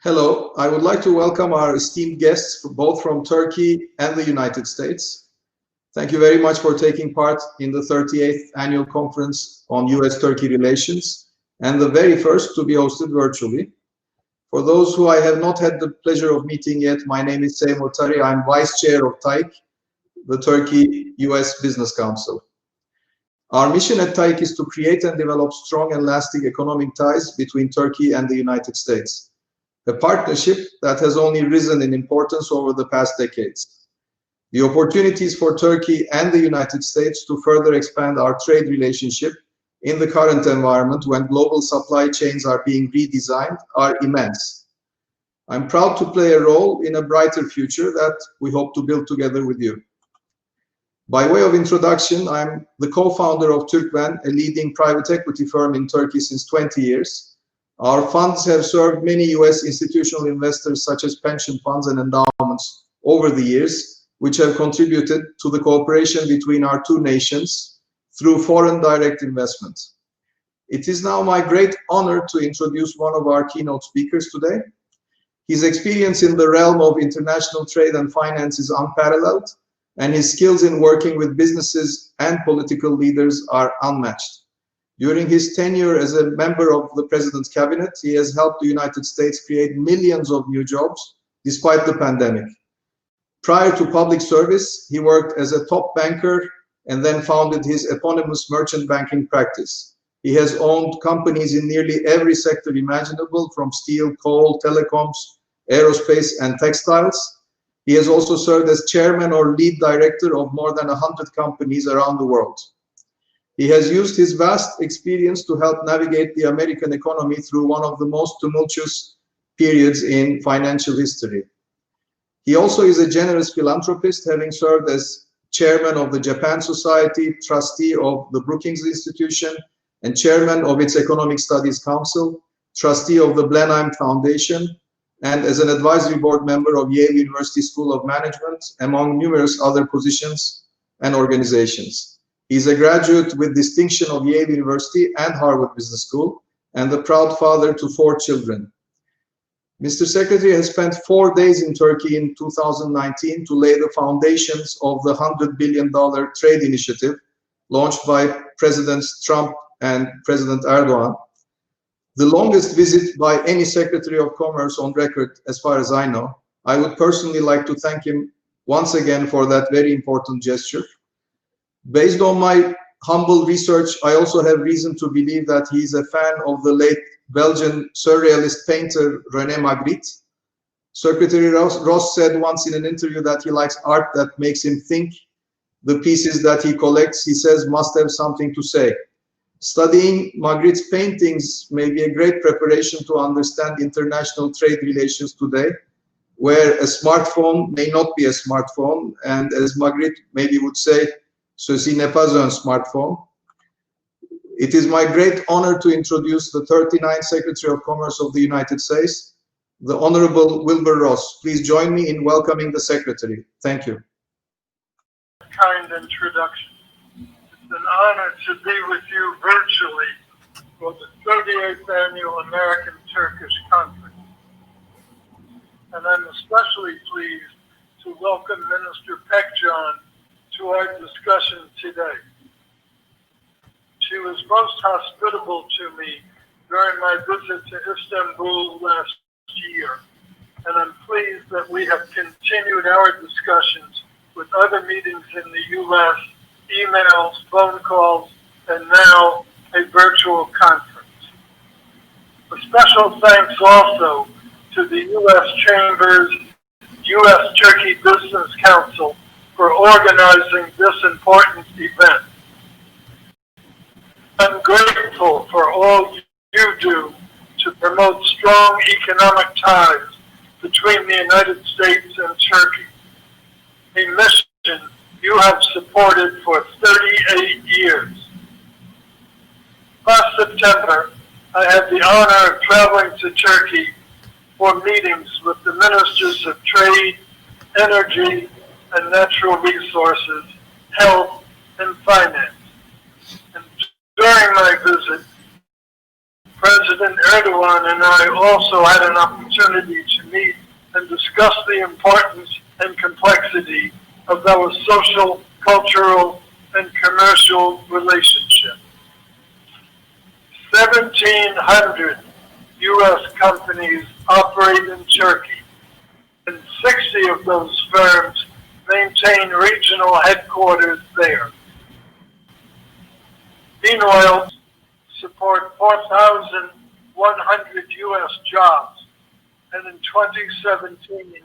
Hello, I would like to welcome our esteemed guests, both from Turkey and the United States. Thank you very much for taking part in the 38th Annual Conference on US-Turkey Relations, and the very first to be hosted virtually. For those who I have not had the pleasure of meeting yet, my name is Seymur. I'm Vice Chair of TAİK, the Turkey-US Business Council. Our mission at TAİK is to create and develop strong and lasting economic ties between Turkey and the United States. A partnership that has only risen in importance over the past decades. The opportunities for Turkey and the United States to further expand our trade relationship in the current environment when global supply chains are being redesigned are immense. I'm proud to play a role in a brighter future that we hope to build together with you. By way of introduction, I'm the co-founder of Türkven, a leading private equity firm in Turkey since 20 years. Our funds have served many US institutional investors such as pension funds and endowments over the years, which have contributed to the cooperation between our two nations through foreign direct investment. It is now my great honor to introduce one of our keynote speakers today. His experience in the realm of international trade and finance is unparalleled, and his skills in working with businesses and political leaders are unmatched. During his tenure as a member of the President's cabinet, he has helped the United States create millions of new jobs despite the pandemic. Prior to public service, he worked as a top banker and then founded his eponymous merchant banking practice. He has owned companies in nearly every sector imaginable, from steel, coal, telecoms, aerospace, and textiles. He has also served as chairman or lead director of more than 100 companies around the world. He has used his vast experience to help navigate the American economy through one of the most tumultuous periods in financial history. He also is a generous philanthropist, having served as chairman of the Japan Society, trustee of the Brookings Institution, and chairman of its Economic Studies Council, trustee of the Blenheim Foundation, and as an advisory board member of Yale University School of Management, among numerous other positions and organizations. He's a graduate with distinction of Yale University and Harvard Business School, and the proud father to 4 children. Mr. Secretary has spent 4 days in Turkey in 2019 to lay the foundations of the $100 billion trade initiative launched by Presidents Trump and President Erdogan. The longest visit by any Secretary of Commerce on record, as far as I know. I would personally like to thank him once again for that very important gesture. Based on my humble research, I also have reason to believe that he is a fan of the late Belgian surrealist painter René Magritte. Secretary Ross said once in an interview that he likes art that makes him think. The pieces that he collects, he says, must have something to say. Studying Magritte's paintings may be a great preparation to understand international trade relations today, where a smartphone may not be a smartphone, and as Magritte maybe would say, ceci n'est pas un smartphone. It is my great honor to introduce the 39th Secretary of Commerce of the United States, the Honorable Wilbur Ross. Please join me in welcoming the Secretary. Thank you. Kind introduction. It's an honor to be with you virtually for the 38th Annual American-Turkish Conference. And I'm especially pleased to welcome Minister Pekcan to our discussion today. She was most hospitable to me during my visit to Istanbul last year, and I'm pleased that we have continued our discussions with other meetings in the U.S., emails, phone calls, and now a virtual conference. A special thanks also to the U.S. Chamber's U.S.-Turkey Business Council for organizing this important event. I'm grateful for all you do to promote strong economic ties between the United States and Turkey, a mission you have supported for 38 years. Last September, I had the honor of traveling to Turkey for meetings with the ministers of trade, energy, and natural resources, health, and finance. And during my visit, President Erdogan and I also had an opportunity to meet and discuss the importance and complexity of our social, cultural, and commercial relationship. 1,700 U.S. companies operate in Turkey, and 60 of those firms maintain regional headquarters there. Meanwhile, support 4,100 U.S. jobs, and in 2017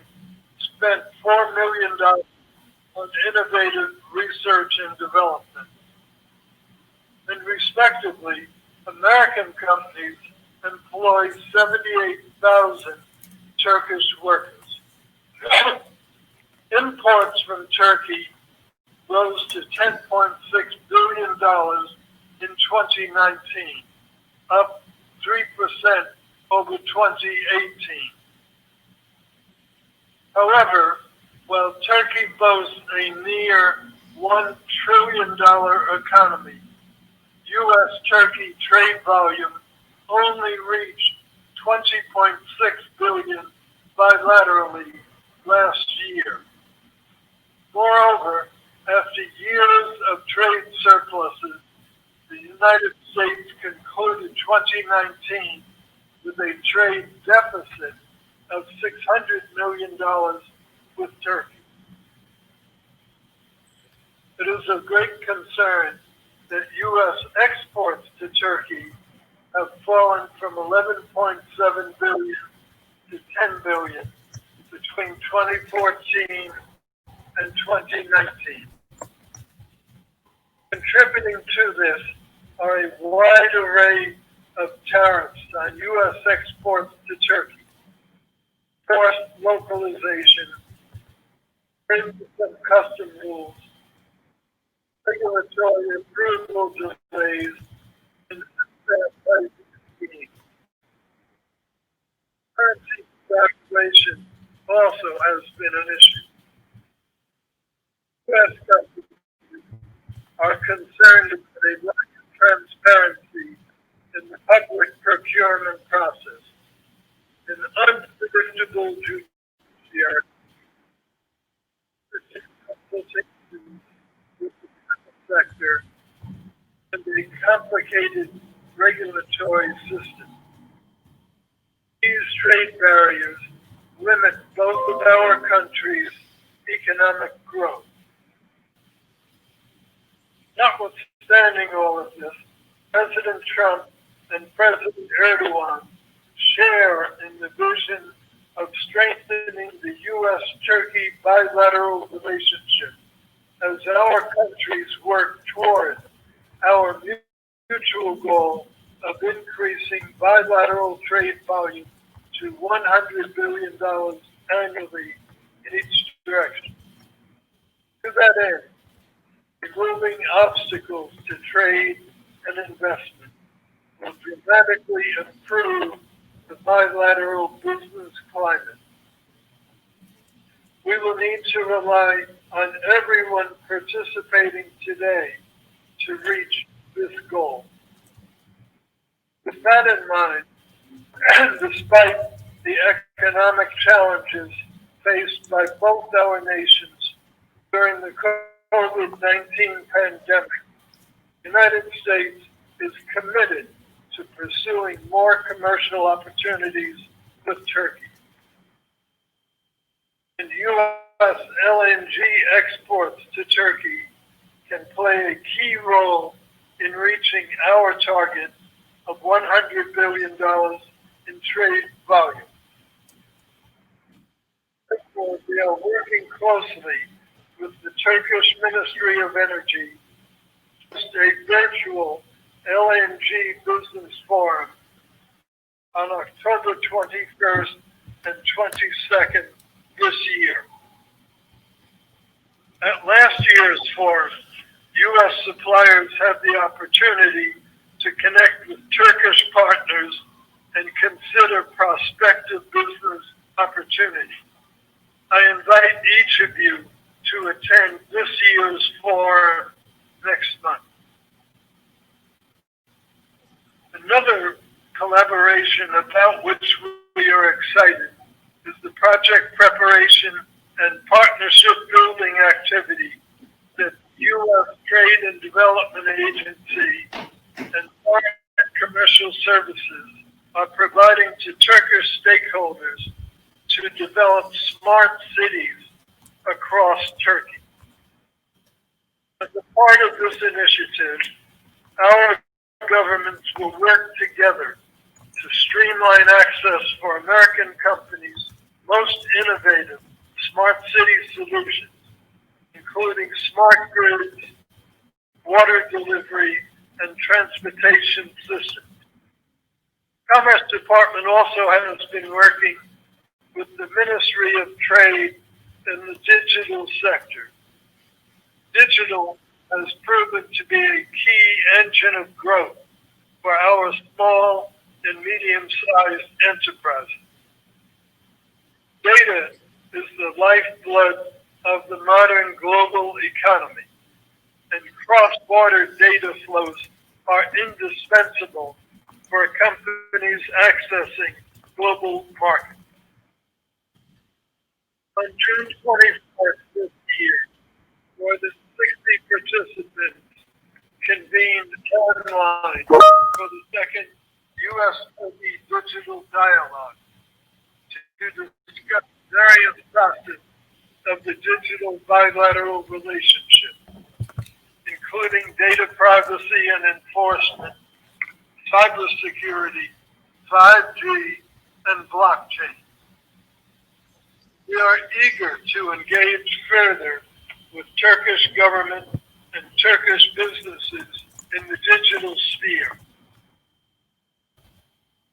spent $4 million on innovative research and development. And respectively, American companies employ 78,000 Turkish workers. Imports from Turkey rose to $10.6 billion in 2019, up 3% over 2018. However, while Turkey boasts a near $1 trillion economy, U.S.-Turkey trade volume only reached $20.6 billion bilaterally last year. Moreover, after years of trade surpluses, the United States concluded 2019 with a trade deficit of $600 million with Turkey. It is of great concern that U.S. exports to Turkey have fallen from 11.7 billion to 10 billion between 2014 and 2019. Contributing to this are a wide array of tariffs on U.S. exports to Turkey, forced localization, burdensome custom rules, regulatory approval delays, and unfair pricing schemes. Currency devaluation also has been an issue. U.S. companies are concerned about a lack of transparency in the public procurement process, an unpredictable judiciary, with the sector, and a complicated regulatory system. These trade barriers limit both of our countries' economic growth. Notwithstanding all of this, President Trump and President Erdogan share in the vision of strengthening the U.S.-Turkey bilateral relationship as our countries work toward our mutual goal of increasing bilateral trade volume to $100 billion annually in each direction. To that end, removing obstacles to trade and investment will dramatically improve the bilateral business climate. We will need to rely on everyone participating today to reach this goal. With that in mind, despite the economic challenges faced by both our nations during the COVID-19 pandemic, the United States is committed to pursuing more commercial opportunities with Turkey. And U.S. LNG exports to Turkey can play a key role in reaching our target of $100 billion in trade volume. Therefore, we are working closely with the Turkish Ministry of Energy to host a virtual LNG business forum on October 21st and 22nd this year. At last year's forum, U.S. suppliers had the opportunity to connect with Turkish partners and consider prospective business opportunities. I invite each of you to attend this year's forum next month. Another collaboration about which we are excited is the project preparation and partnership building activity that U.S. Trade and Development Agency and Foreign Commercial Services are providing to Turkish stakeholders to develop smart cities across Turkey. As a part of this initiative, our governments will work together to streamline access for American companies' most innovative smart city solutions, including smart grids, water delivery, and transportation systems. Commerce Department also has been working with the Ministry of Trade in the digital sector. Digital has proven to be a key engine of growth for our small and medium-sized enterprises. Data is the lifeblood of the modern global economy, and cross-border data flows are indispensable for companies accessing global markets. On June 24th this year, more than 60 participants convened online for the second U.S.-Turkey Digital Dialogue to discuss various facets of the digital bilateral relationship, including data privacy and enforcement, cybersecurity, 5G, and blockchain. We are eager to engage further with Turkish government and Turkish businesses in the digital sphere.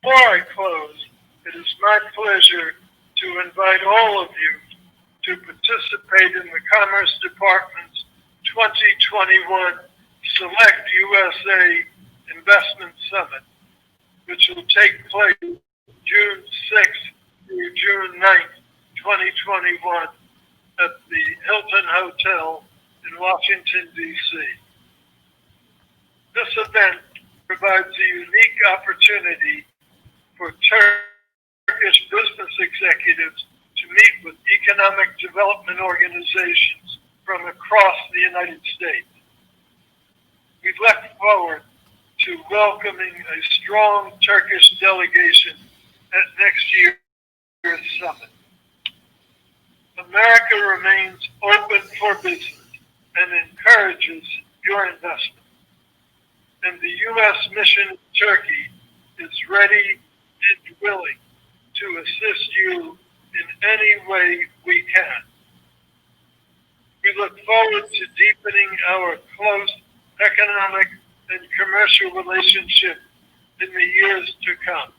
Before I close, it is my pleasure to invite all of you to participate in the Commerce Department's 2021 Select USA Investment Summit, which will take place June 6th through June 9th, 2021 at the Hilton Hotel in Washington, D.C. This event provides a unique opportunity for Turkish business executives to meet with economic development organizations from across the United States. We look forward to welcoming a strong Turkish delegation at next year's summit. America remains open for business and encourages your investment. And the U.S. mission in Turkey is ready and willing to assist you in any way we can. We look forward to deepening our close economic and commercial relationship in the years to come.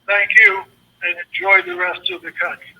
Thank you, and enjoy the rest of the conference.